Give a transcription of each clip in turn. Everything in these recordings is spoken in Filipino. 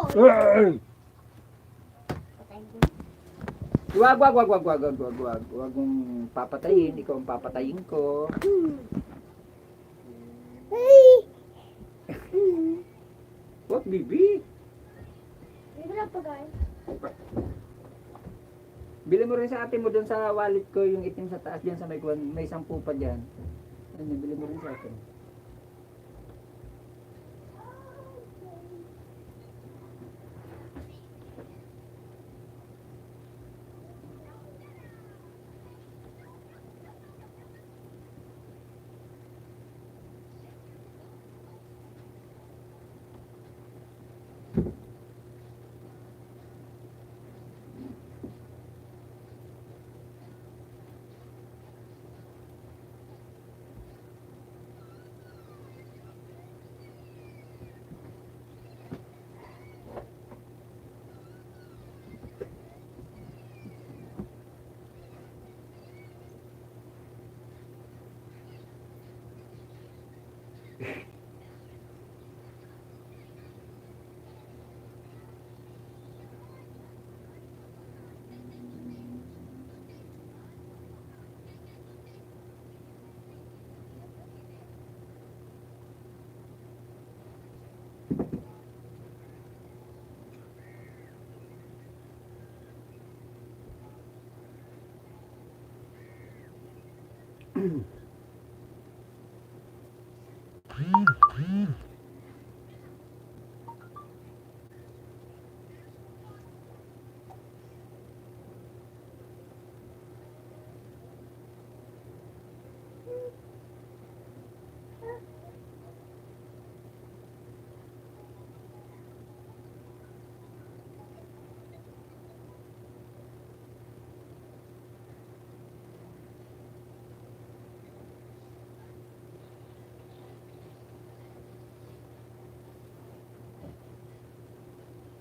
Ay! Wag mong papatayin. Ikaw ang papatayin ko. Wag, bibi. Bili mo rin sa ate mo doon sa wallet ko yung itim sa taas diyan sa may 10 pa diyan. Ano, bili mo rin sa akin.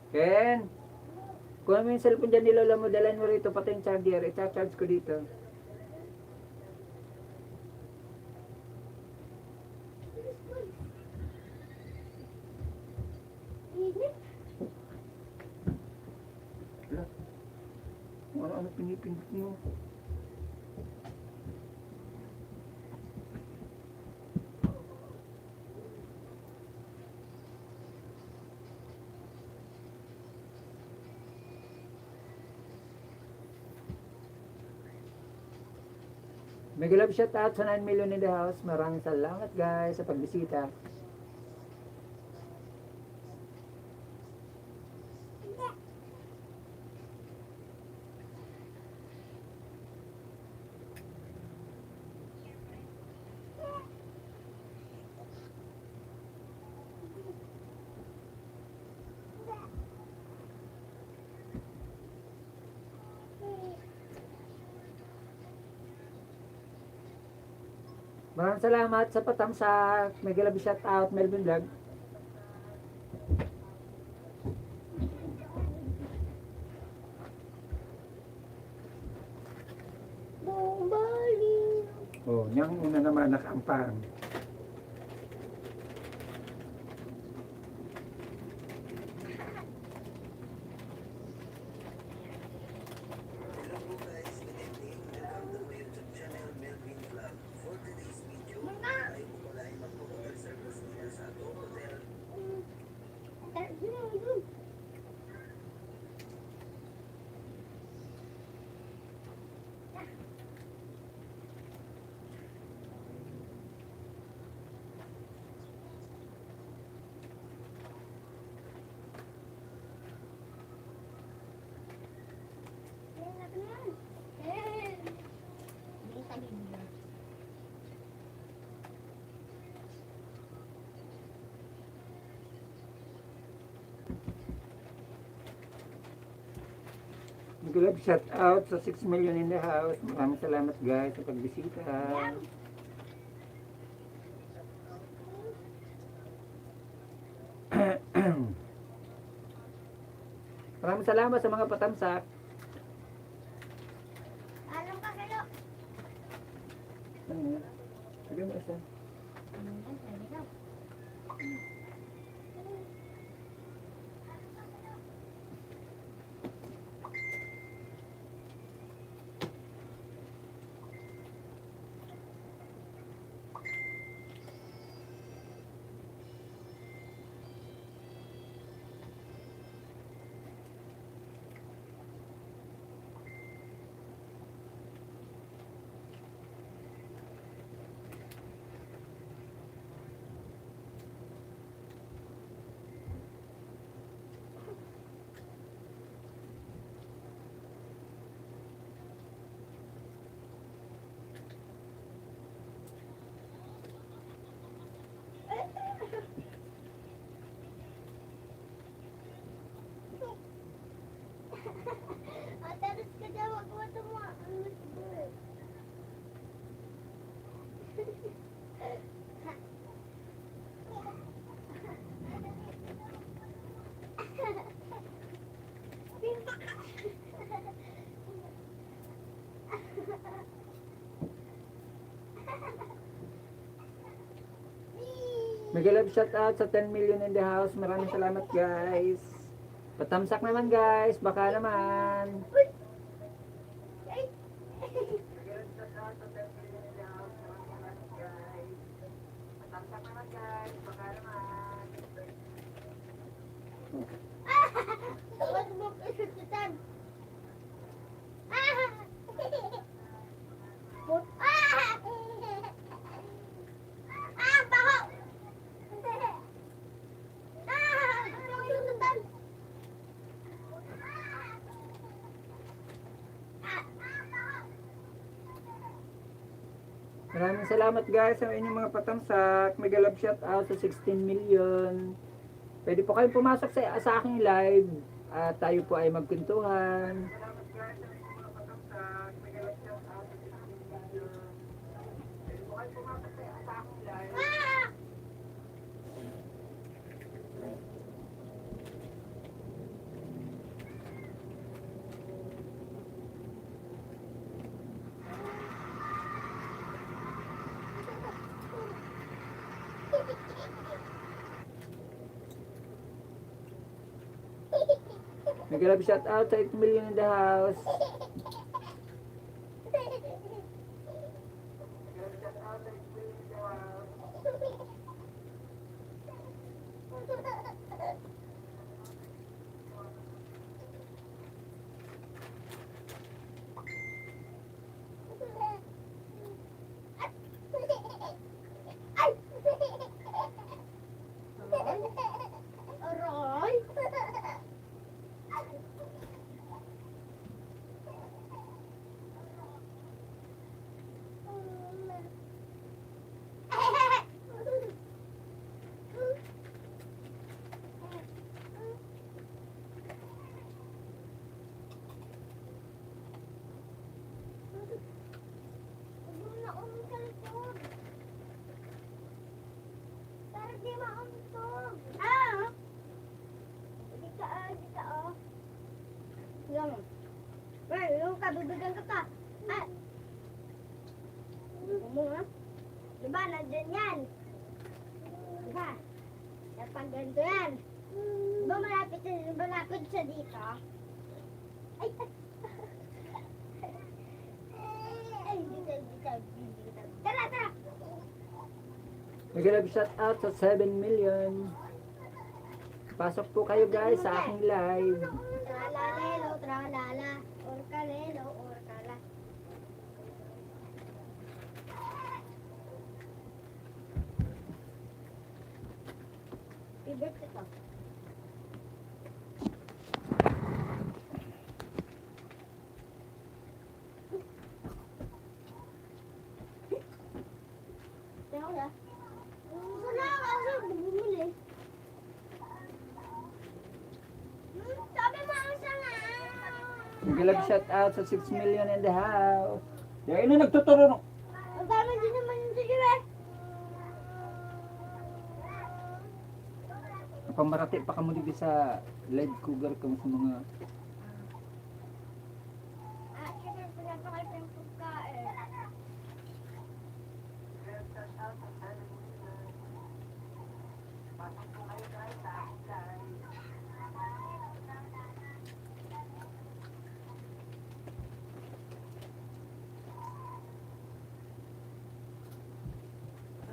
Ken, kuha mo yung cellphone dyan ni Lola mo, dalhin mo rito pati yung charger, i-charge ko dito. Wala. Kung ano-ano pinipindot mo. Mega love shout out sa 9 million in the house. Maraming salamat guys sa pagbisita. Maraming salamat sa patamsak. Mega love shout out Melvin Vlog. Oh, yang una naman nakampang. Good shout out sa 6 million in the house. Maraming salamat guys sa pagbisita. Maraming salamat sa mga patamsak. Anong kakalo? Ano? Sabi mo isa. Ataras ka dyan, wag mo tumakas. Mega love shout out sa 10 million in the house. Maraming salamat guys. Patamsak naman guys. Baka naman. Wag mo isusutan. Baho! Isusutan. Maraming salamat guys sa inyong mga patamsak. Mega love shout out sa 16 million. Pwede po kayong pumasok sa aking live at tayo po ay magkwentuhan. Mega love shout out sa 8 million in the house. Aray! Para di mauntog. Hindi ka, oh. Yan. Well, yung kabibigyan ka pa. Ano nga? Diba, nandyan yan. Diba? Kapag ganito yan. Diba malapit siya dito? Ay, dito. Tara, tara. Mega love shout out sa 7 million. Pasok po kayo guys sa aking live. Tralalelo, tralala. Orkalelo, orkala. Favorite ito. Teka na. Gusto na kasi bumili. Sabi mo ang sana. Mega love shout out sa 6 million in the house. Yan na nagtuturo. Ang dami din naman yung sige eh. Pamarati pa kamo dito sa live cougar kamo sa mga Kasi pinapakal pa yung pagkain.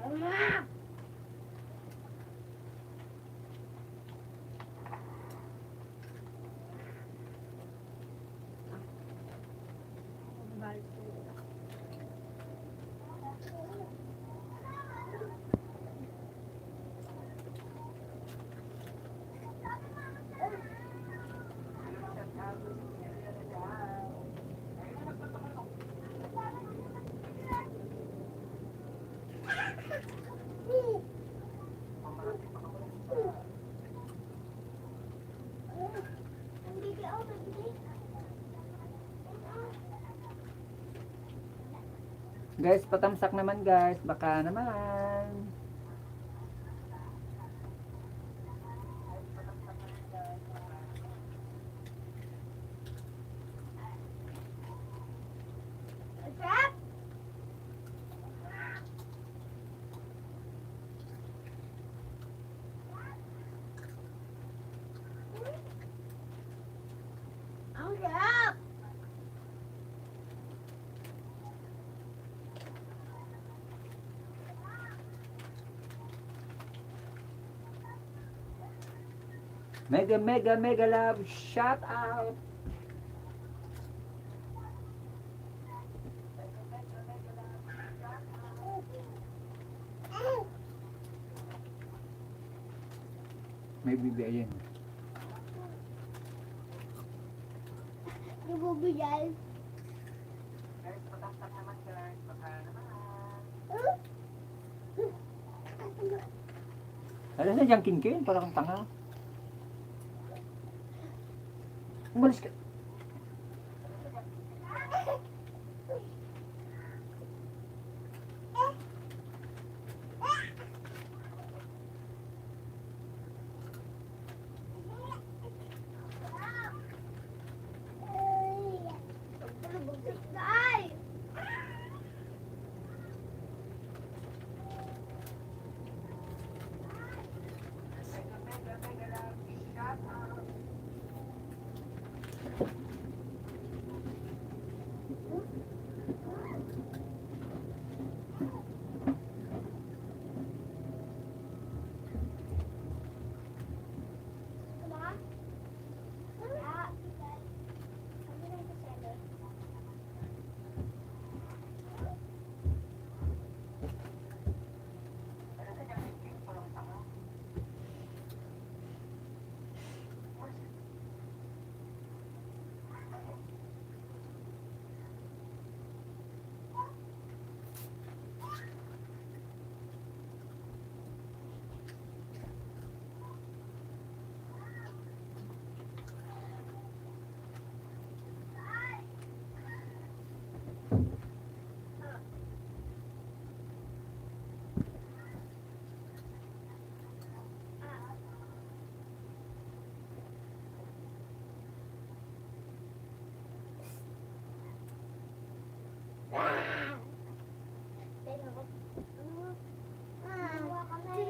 Mama! Guys, patamsak naman guys. Baka naman. Sarap! Ang sarap! Mega, mega, mega love. Shout out. May bibi ayan. Nabubiyal. Guys, patamsak naman guys. Baka naman. Alam na dyan kinkin. Para kang tanga. Umalis ka.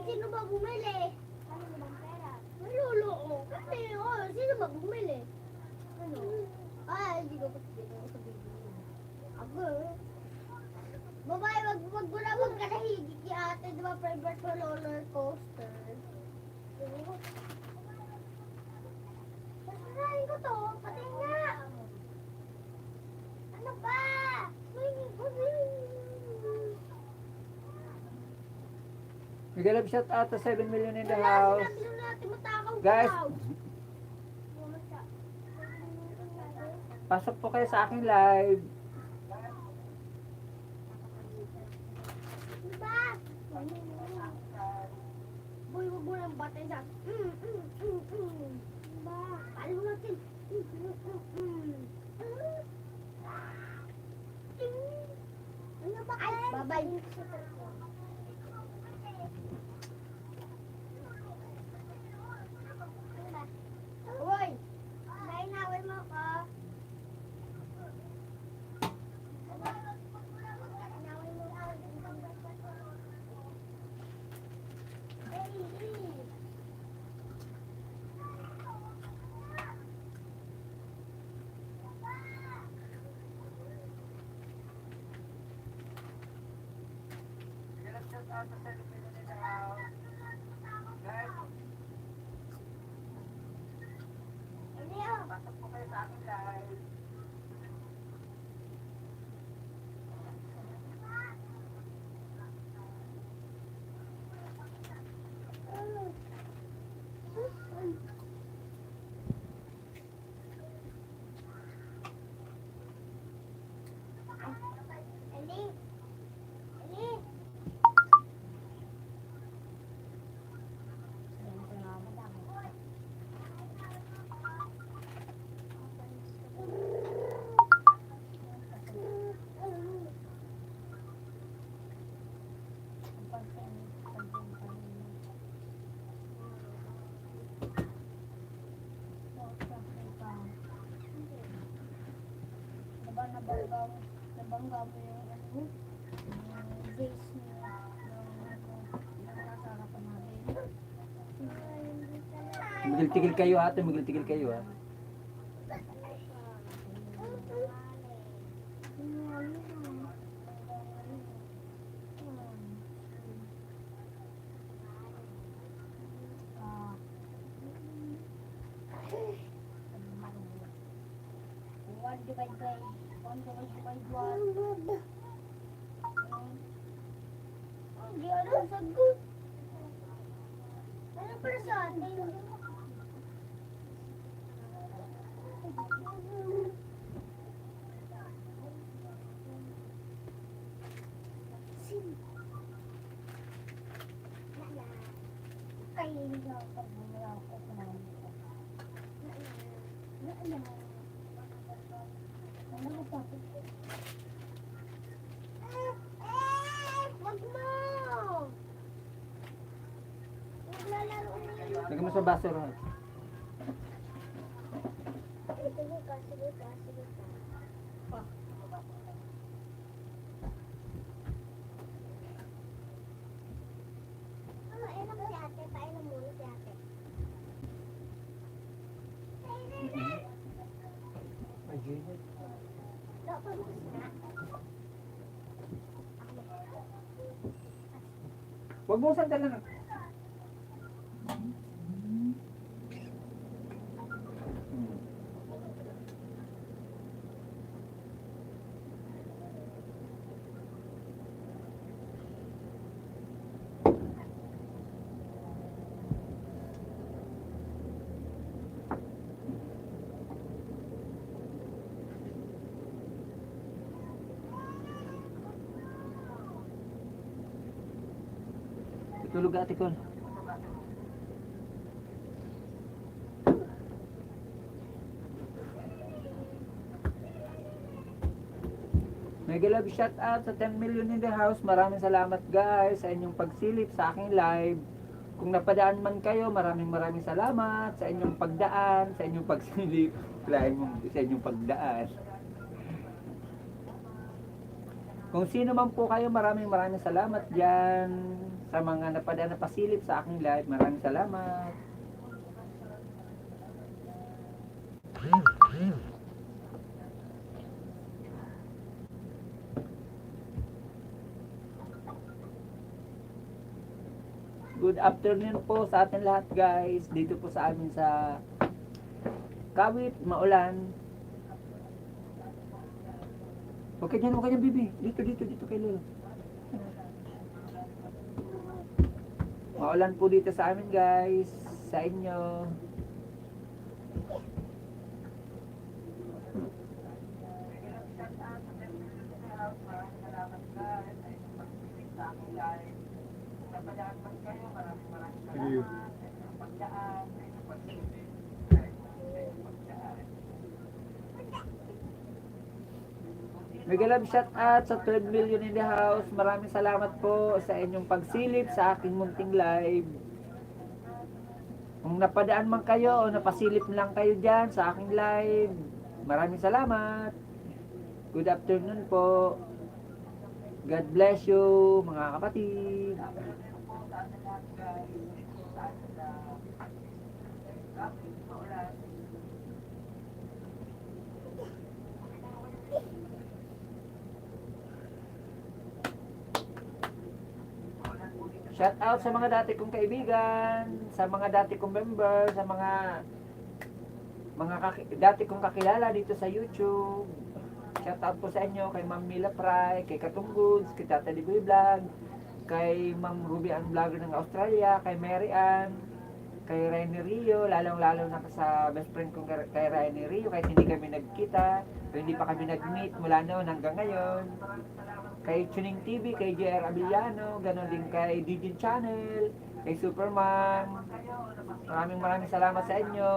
Sino ba bumili? Ano bang pera? Malulo ko. Kasi, sino ba bumili? Ano? Hindi ko sabihin. Ako. Babae, wag mo na magkanahigit ki ate. Di ba favorite ko roller coaster? Sasarayin ko to. Pati nga. Ano ba? Mega love shout out to 7 million in the house. Guys, pasok po kayo sa aking live. Diba? Boy, wag mo lang batay sa... Diba? Palo natin. Ano ba? Bye-bye. Uy! Nainawin mo ko. Nainawin mo ko. Pasok po kayo sa aking live. nabangga mo yung ano, base na nasa harapan natin. Magil-tigil kayo ate, magil-tigil kayo ha. One divide by one. Hindi alam sagot. Ano para sa atin? Wag mo! Naglalaro mo yun. Lagyan mo sa baso ron. Sige ka. Painom si ate. Painom muna si ate. Dapat mo na. Huwag mo sandal lang. Tulog ate ko. Mega love shout out sa 10 million in the house. Maraming salamat guys sa inyong pagsilip sa aking live. Kung napadaan man kayo, maraming salamat sa inyong pagdaan, sa inyong pagsilip, sa inyong pagdaan. Kung sino man po kayo, maraming salamat dyan. Sa mga napadaan na pasilip sa aking live, maraming salamat. Good afternoon po sa atin lahat guys. Dito po sa amin sa Kawit, Maulan. Okay dyan, okay dyan bibi. Dito kay Lolo. Maulan po dito sa amin guys. Sa inyo. Mega love shout out sa 12 million in the house. Maraming salamat po sa inyong pagsilip sa aking munting live. Kung napadaan man kayo o napasilip lang kayo dyan sa aking live, maraming salamat. Good afternoon po. God bless you mga kapatid. Shout out sa mga dati kong kaibigan, sa mga dati kong member, sa mga dati kong kakilala dito sa YouTube. Shout out po sa inyo kay Ma'am Mila Pry, kay Katunggoods, kay Tata Liboy Vlog, kay Ma'am Ruby Ann Vlogger ng Australia, kay Mary Ann, kay Rainy Rio, lalong-lalo na sa best friend kong kay Rainy Rio, kahit hindi kami nagkita, hindi pa kami nag-meet mula noon hanggang ngayon. Kay Tuning TV, kay JR Abiliano, ganoon din kay Digin Channel, kay Superman. Maraming salamat sa inyo.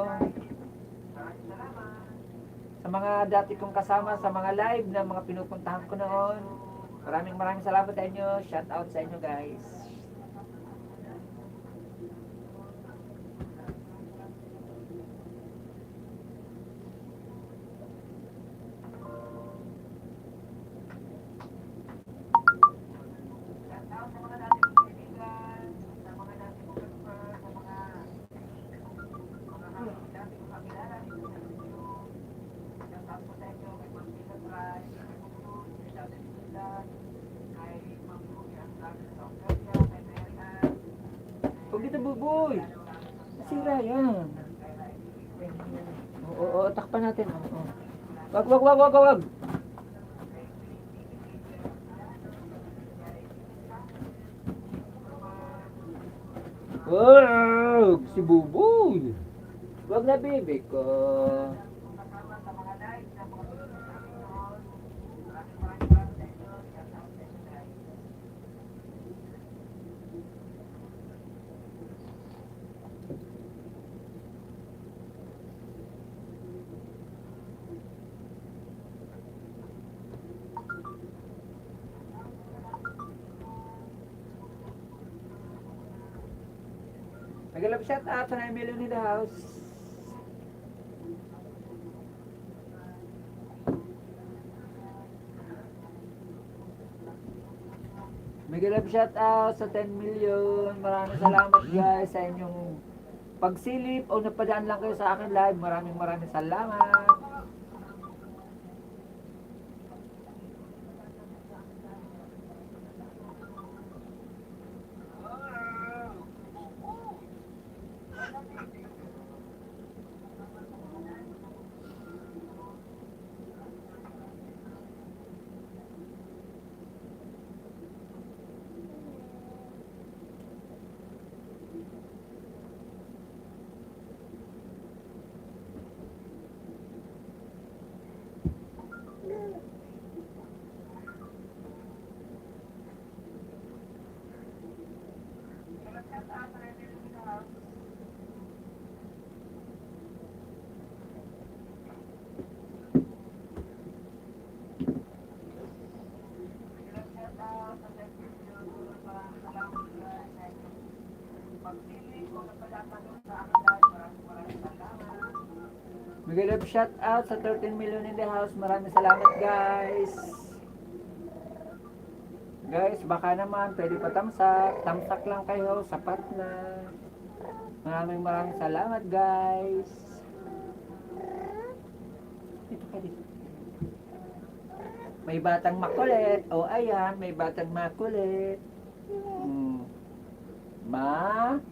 Sa mga dati kong kasama sa mga live na mga pinupuntahan ko noon. Maraming salamat sa inyo. Shout out sa inyo guys. buboy. Nasira yan. Oo, takpan natin. Oo. Wag. Wag! Si buboy. Wag na baby ko. Nag-love shout out sa 9 million in the house. Mega love shout out sa 10 million. Maraming salamat guys sa inyong pagsilip o napadaan lang kayo sa akin live. Maraming salamat. Mega love shout out sa 13 million in the house. Maraming salamat guys. Guys, baka naman pwede pa tamsak. Tamsak lang kayo, sapat na. Maraming salamat guys. Dito ka dito. May batang makulit. O ayan, may batang makulit. Makulit.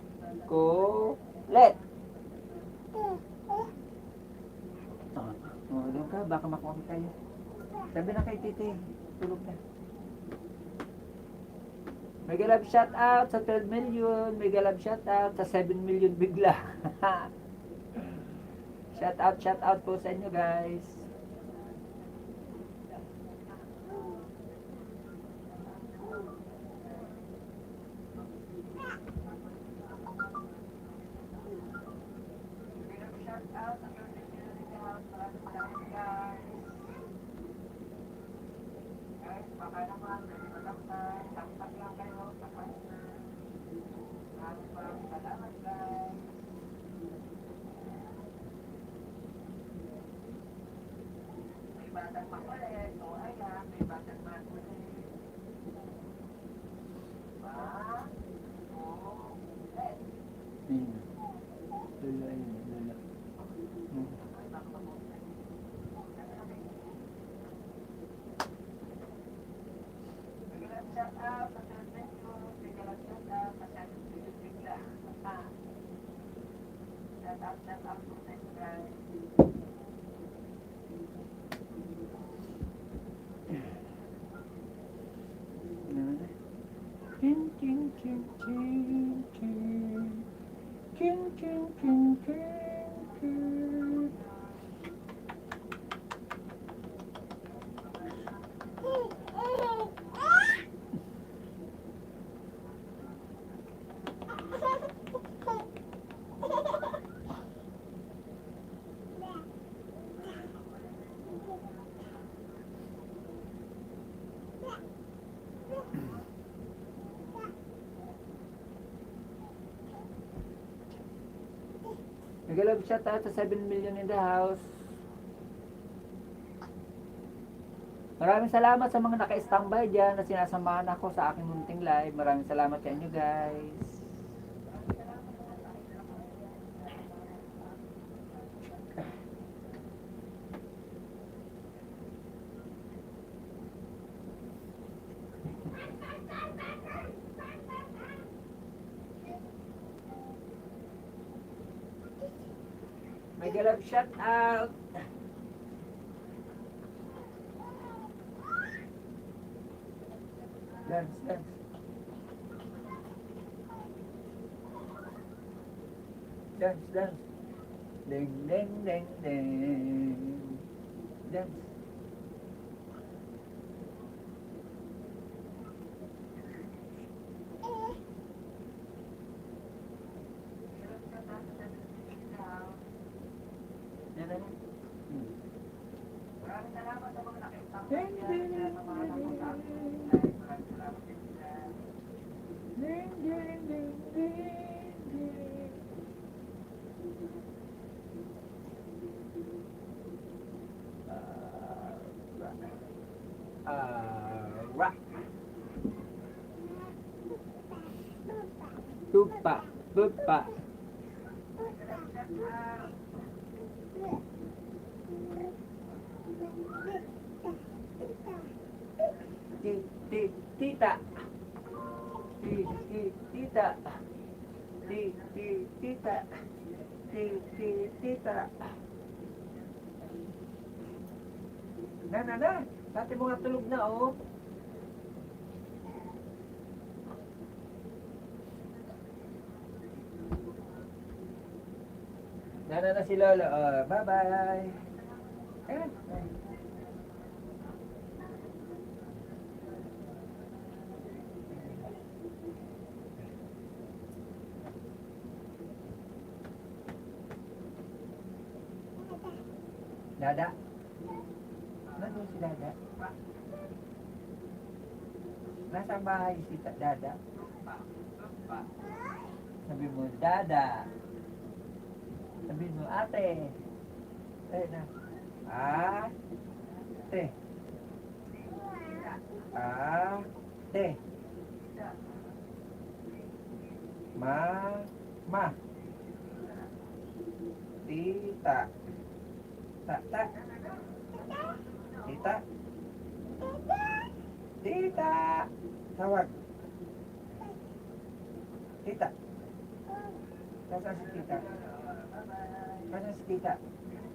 Doon ka, baka makuha tayo. Sabi na kay titi, tulog na. Mega love shout out sa 12 million. Mega love shout out sa 7 million bigla. Shout out po sa inyo guys. Nag-love shout out sa 7 million in the house. Maraming salamat sa mga naka-standby dyan na sinasamahan ako sa aking munting live. Maraming salamat sa inyo guys. May galap shout out. Dance, dance. Dance, dance. Ding, ding, ding, ding. Dance. Yan na. Ding, ding, ding, ding, ding, ding. Rock. Tupa, tupa. Tita. Tita. Tita. Tita. Na. Dati mo nga tulog na, oh. Na si Lolo. Oh, bye-bye. Ayan. Dada. Nandun si Dada. Nasa bahay si Dada. Sabi mo, Dada. Sabi mo, ate. Ayun na. Ate. Ate. Ma. Tita. Ta. Tita. Tita. Tawag. Tita. Nasaan si Tita? Nasaan si Tita?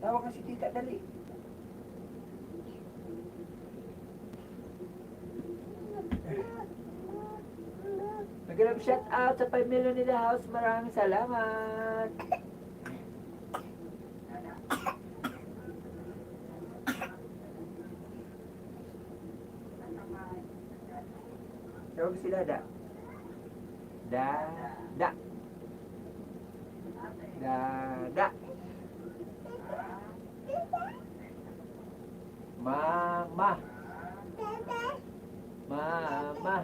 Tawag ka si Tita, dali. Mag-grab shout out sa 5 million in the house. Maraming salamat. Tawag si Dada. Dada. Dada. Mama. Mama.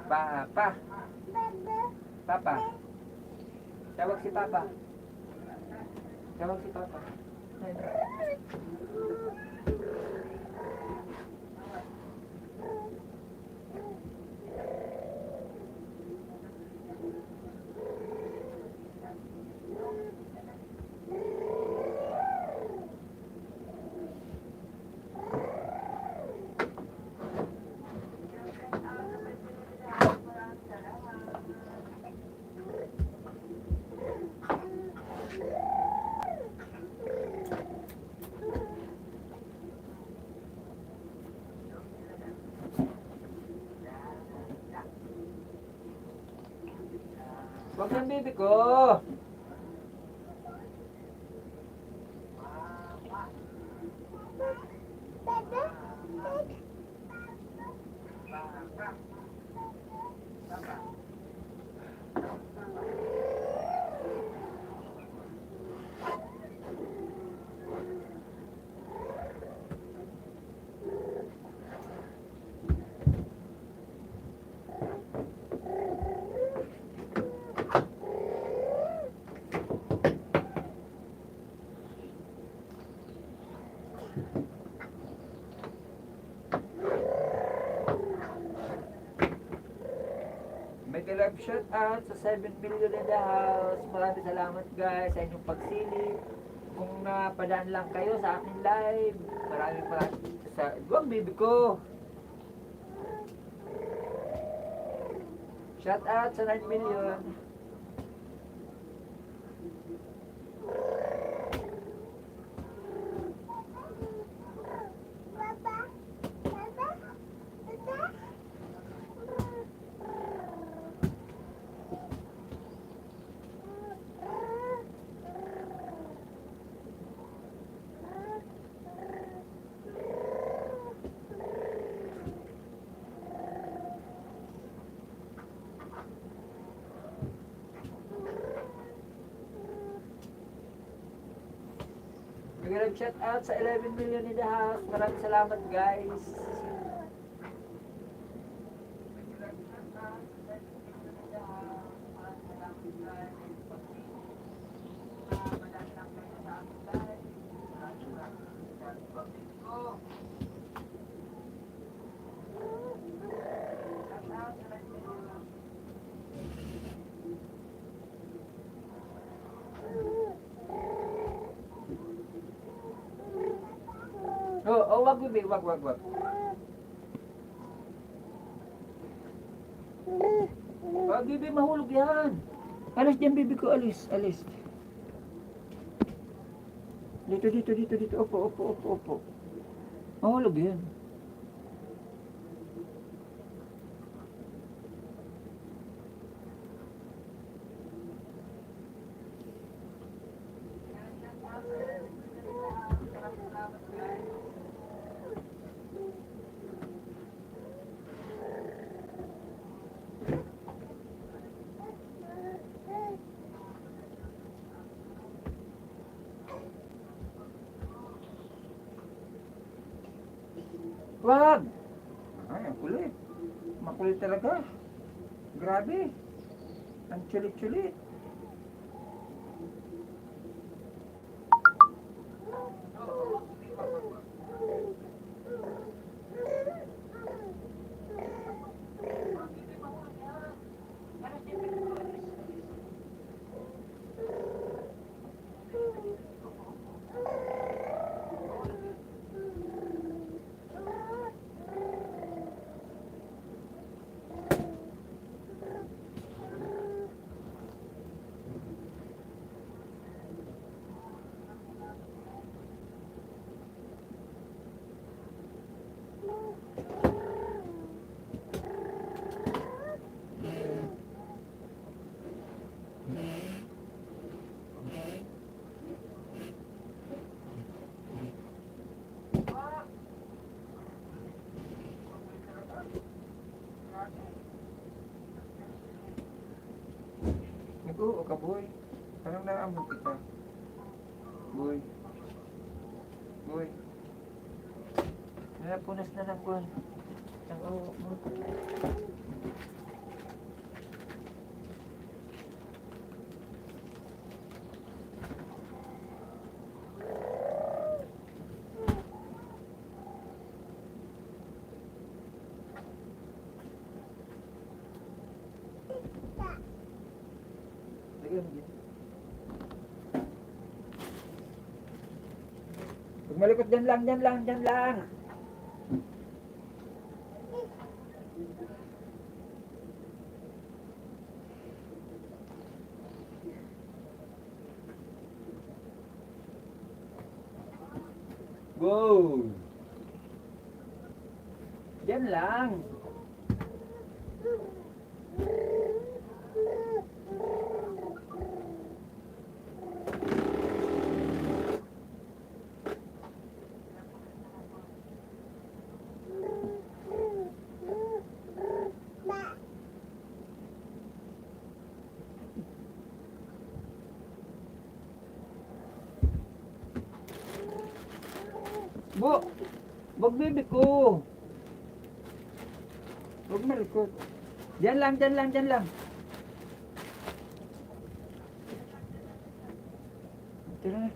Papa. Papa. Tawag si Papa. Tawag si Papa. Huwag ng baby ko. Mag-love shout out sa 7 million in the house. Maraming salamat guys sa inyong pagsilip. Kung napadaan lang kayo sa aking live, maraming sa Guwag baby ko. Shout out sa 9 million. Big shout out sa 11 million in the house. Maraming salamat guys. Wag bibi, wag. Wag bibi, mahulog yan. Alis dyan bibi ko, alis. Dito. Opo. Mahulog yan. Wag! Ay, ang kulit. Makulit talaga. Grabe. Ang chulit-chulit. Oo ka, boy. Parang naamot kita. Boy. Napunas na ng kuwan. Ang oo mo. Huwag malikot, dyan lang. Go! Dyan lang. Wag bibi ko. Wag malikot. Dyan lang. Tira na.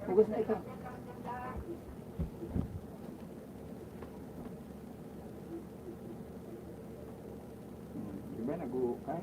Hugas na ikaw. Diba nag-uukay?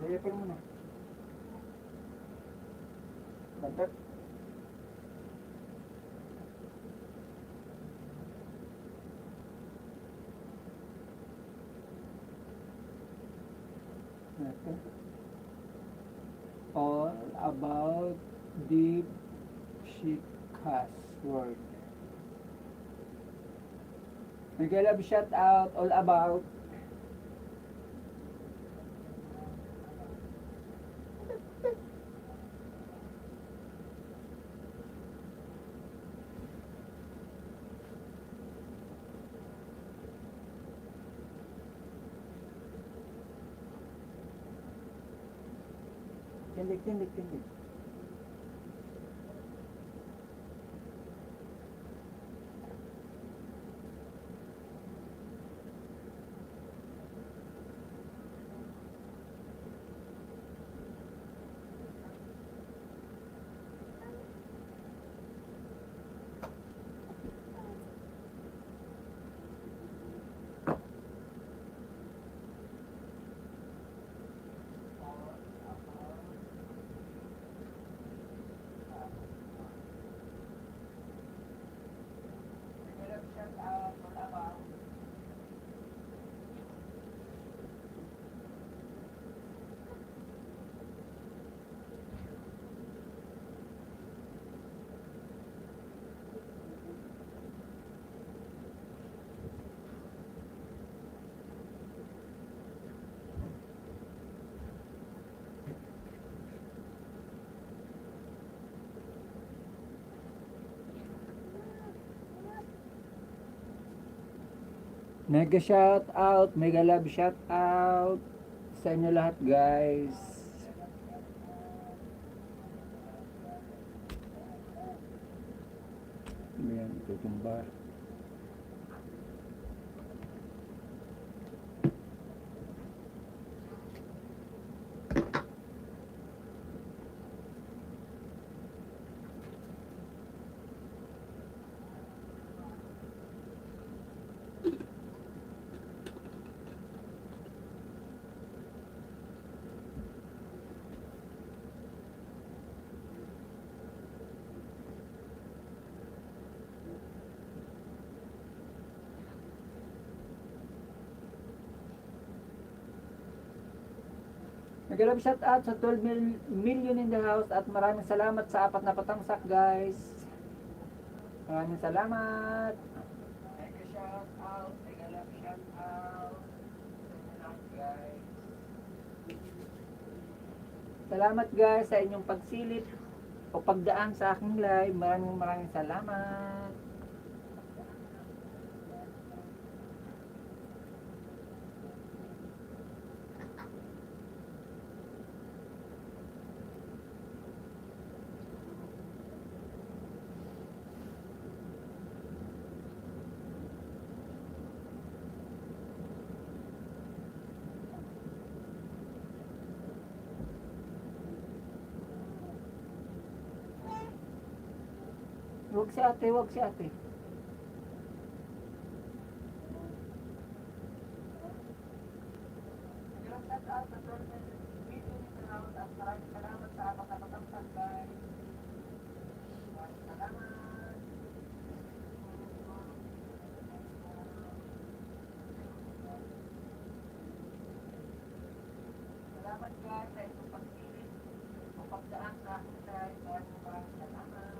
Diaper mo na. Bantat. Ito. All about deep Shikas word. Miguel love shout out all about tindig. Mega shout out, mega love shout out sa inyo lahat guys. Ayan, tutumba. Nag-love shout out sa 12 million in the house at maraming salamat sa 4 na patamsak guys. Maraming salamat. Mega shout out, mega love shout out sa inyo lahat guys. Salamat guys sa inyong pagsilip o pagdaan sa aking live. Maraming salamat. Huwag si ate, huwag si ate. Maraming salamat sa apat na patamsak guys. Maraming salamat. Salamat guys sa inyong pagsilip o pagdaan sa aking live. Maraming salamat.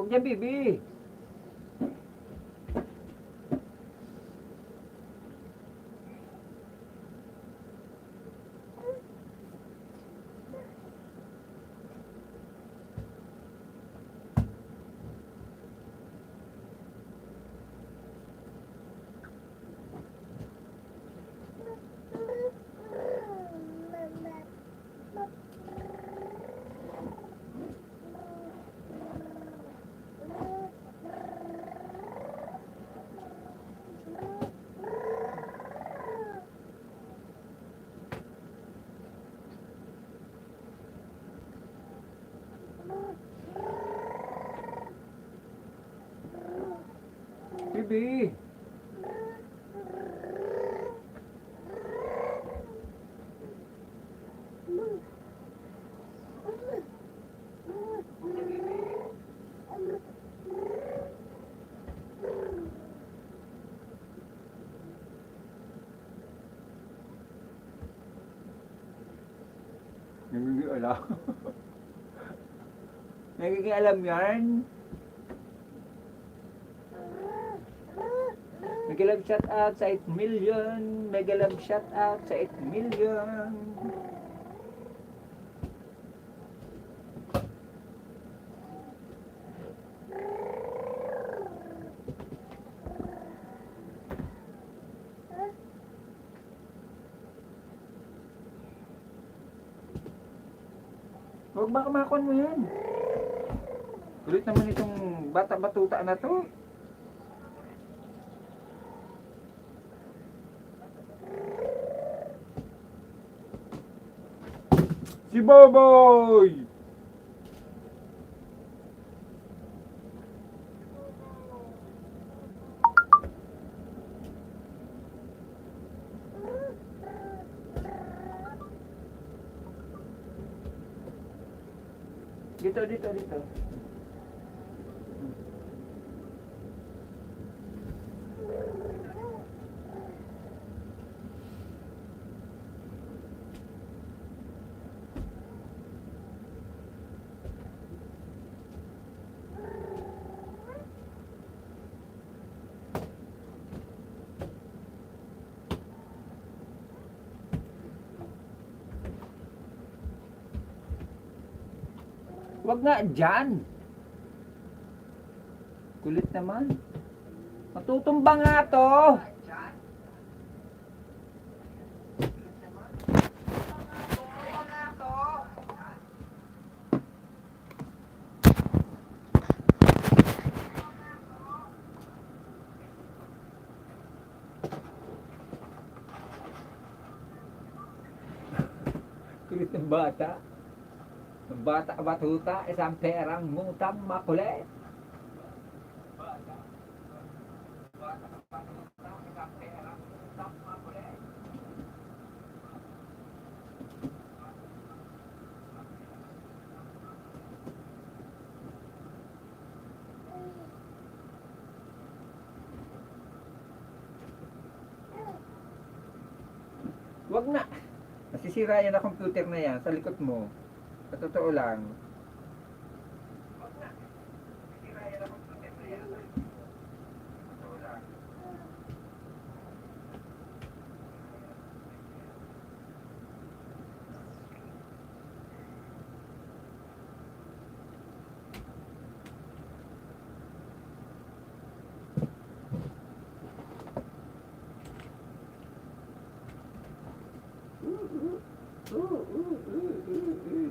Huwag niya, Bibi. Bibi. Nagiging alam. Nagiging alam yan. Megalab shout out sa 8 million. Megalab shout out sa 8 million. Huwag ba kamakon mo yan? Ulit naman itong bata-batuta na to. Si Boboy! Dito, dito, dito. Wag nga dyan. Kulit naman. Matutumba nga to. Kulit ng bata. Ang bata batuta, isang perang mutang makulit. Wag na. Nasisira yan ang computer na yan sa likod mo. Sa totoo lang.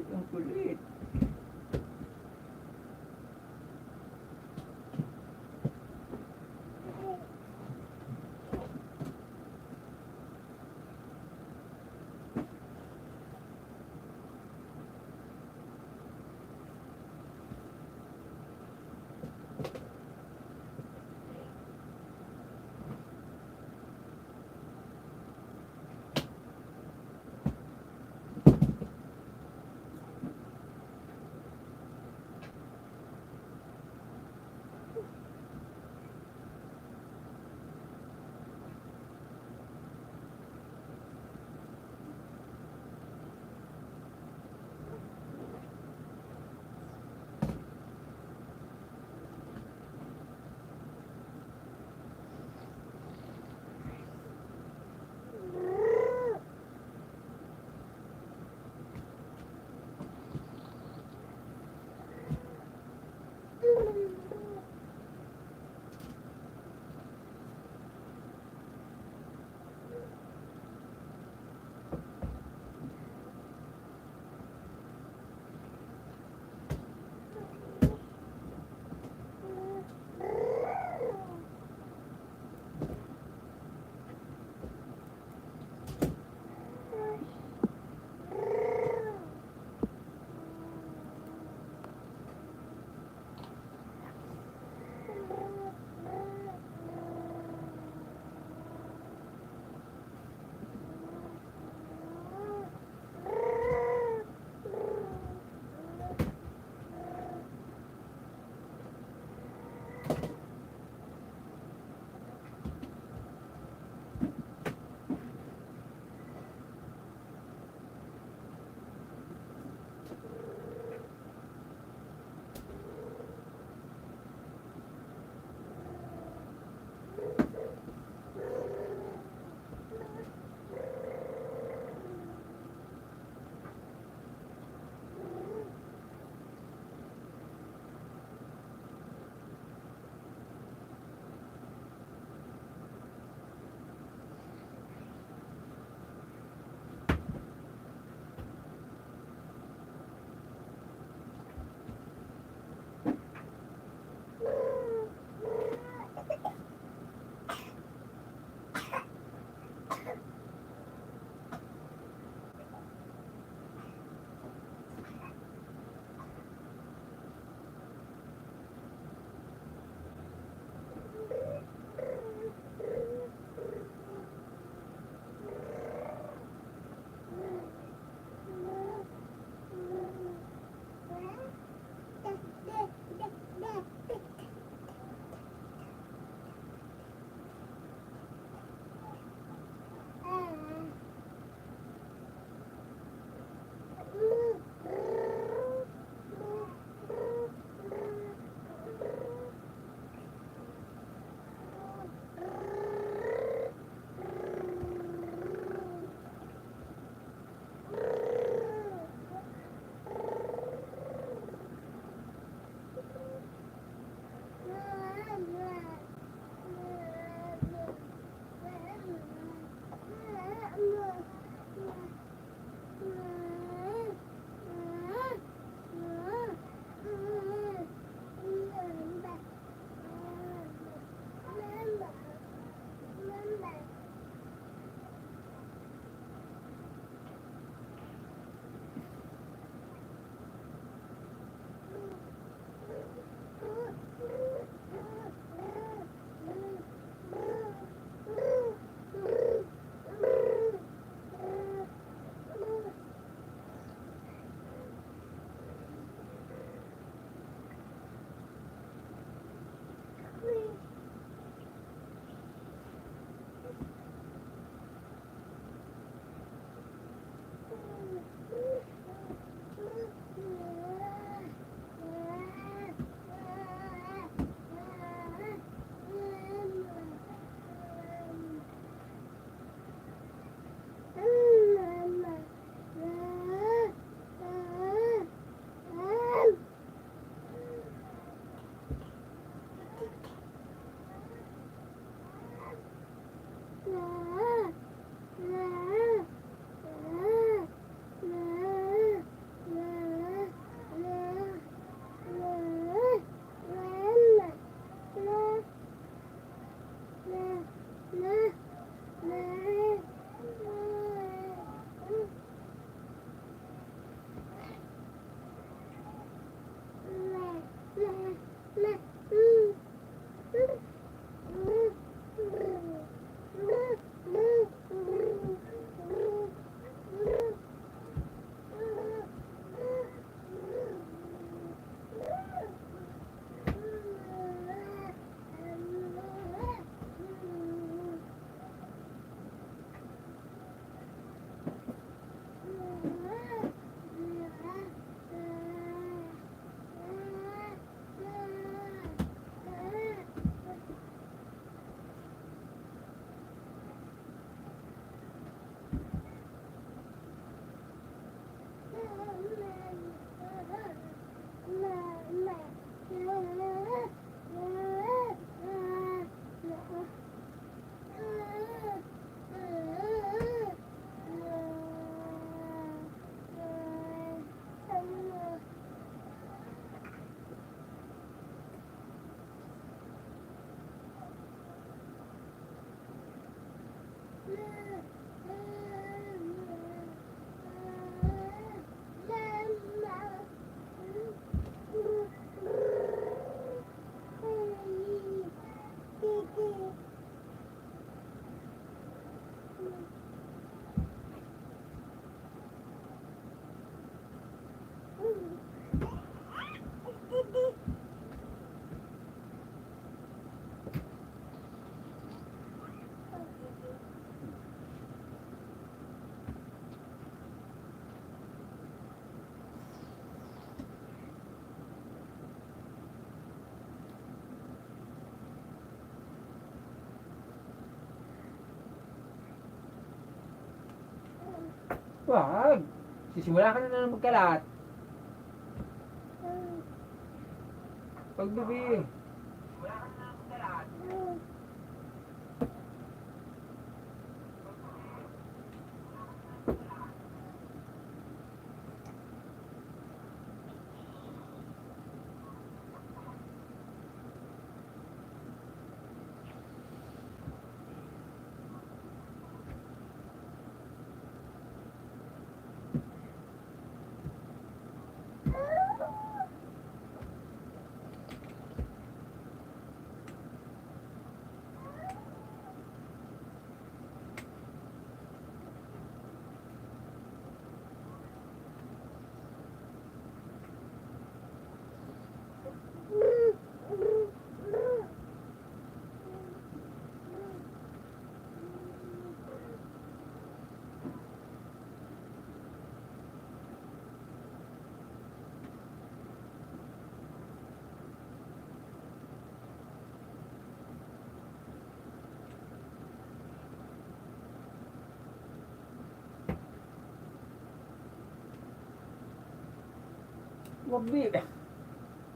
Ang kulit. Wag. Sisimula ka na na magkalat. Pag bibi. Wag baby.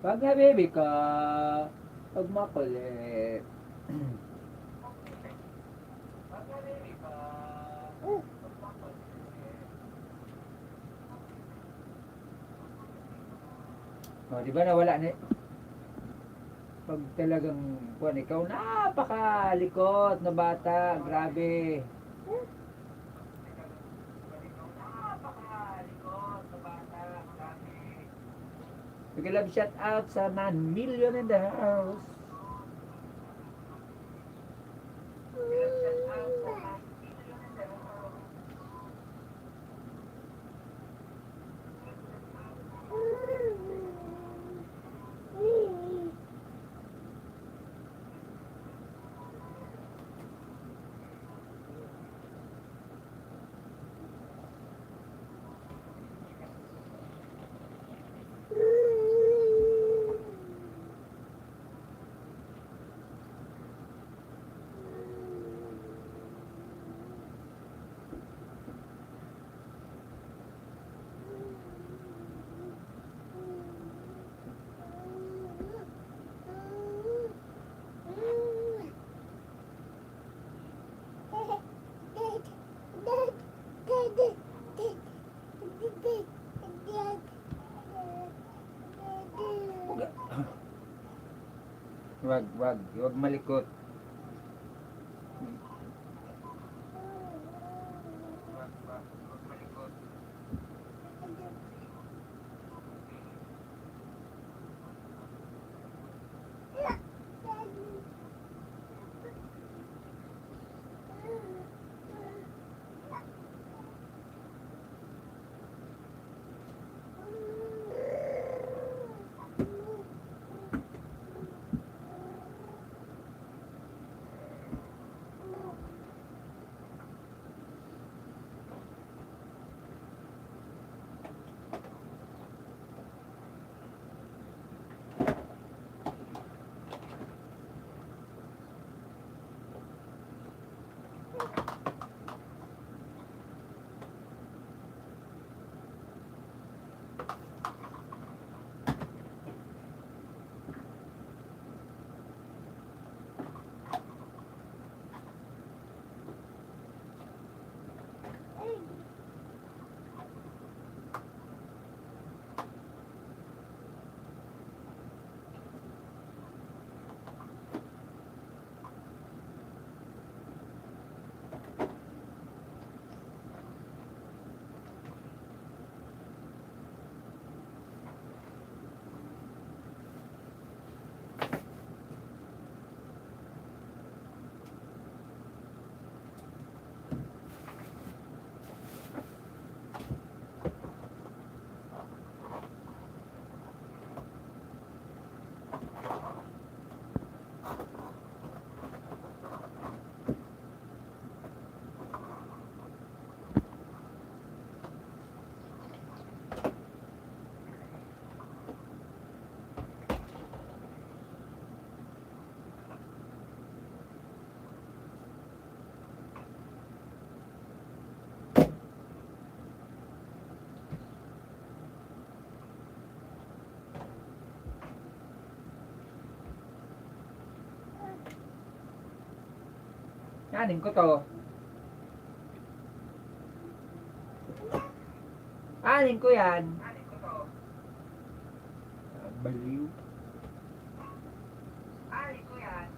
Wag na baby ka. Pag makulit. O, di ba nawala na pag talagang kuwan, ikaw napakalikot na bata, grabe. We can love shout out sa 9 million in the house. Wag malikot. Anin ko to. Anin ko yan. Baliw. Anin ko yan.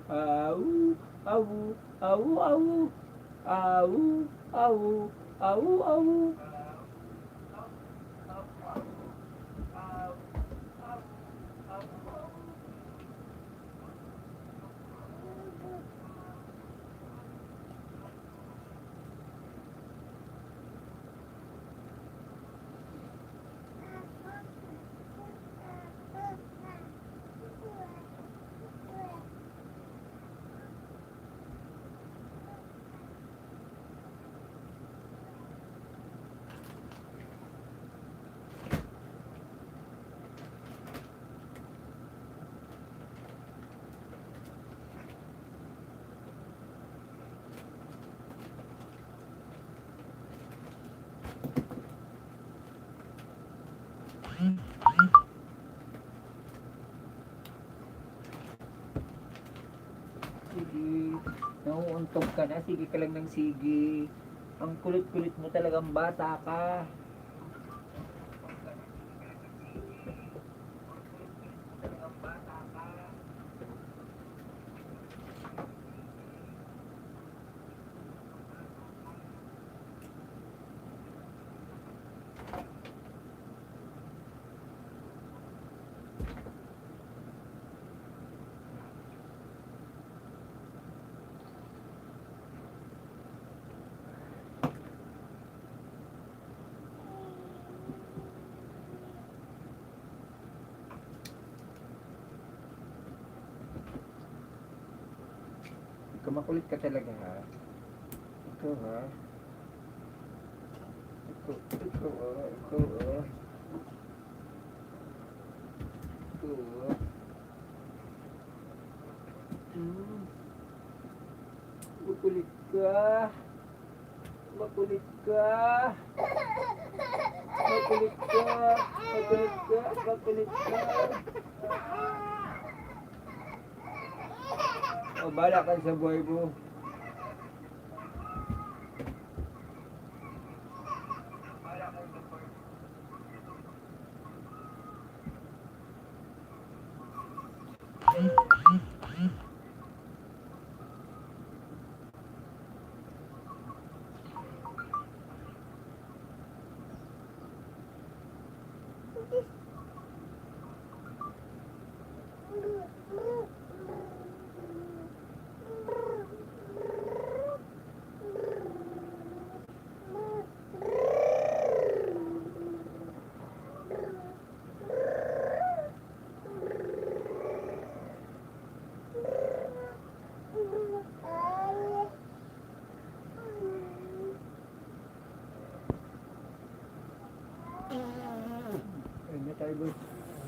Au, au, au, au, au, au, au, au. Sige, nauuntog ka na. Sige ka lang ng sige. Ang kulit-kulit mo talagang bata ka. Ikaw makulit ka talaga ha. Ikaw ha. Ikaw ha. Ikaw ha. Ikaw ha. Makulit ka. Makulit ka. Makulit ka. Makulit ka. Makulit ka. O, bala ka sa buhay mo.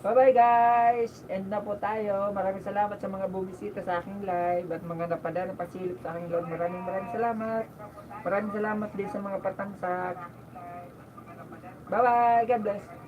Bye-bye guys! End na po tayo. Maraming salamat sa mga bumisita sa aking live at mga napadaan ng pasilip sa aking live. Maraming salamat. Maraming salamat din sa mga patangsak. Bye-bye! God bless!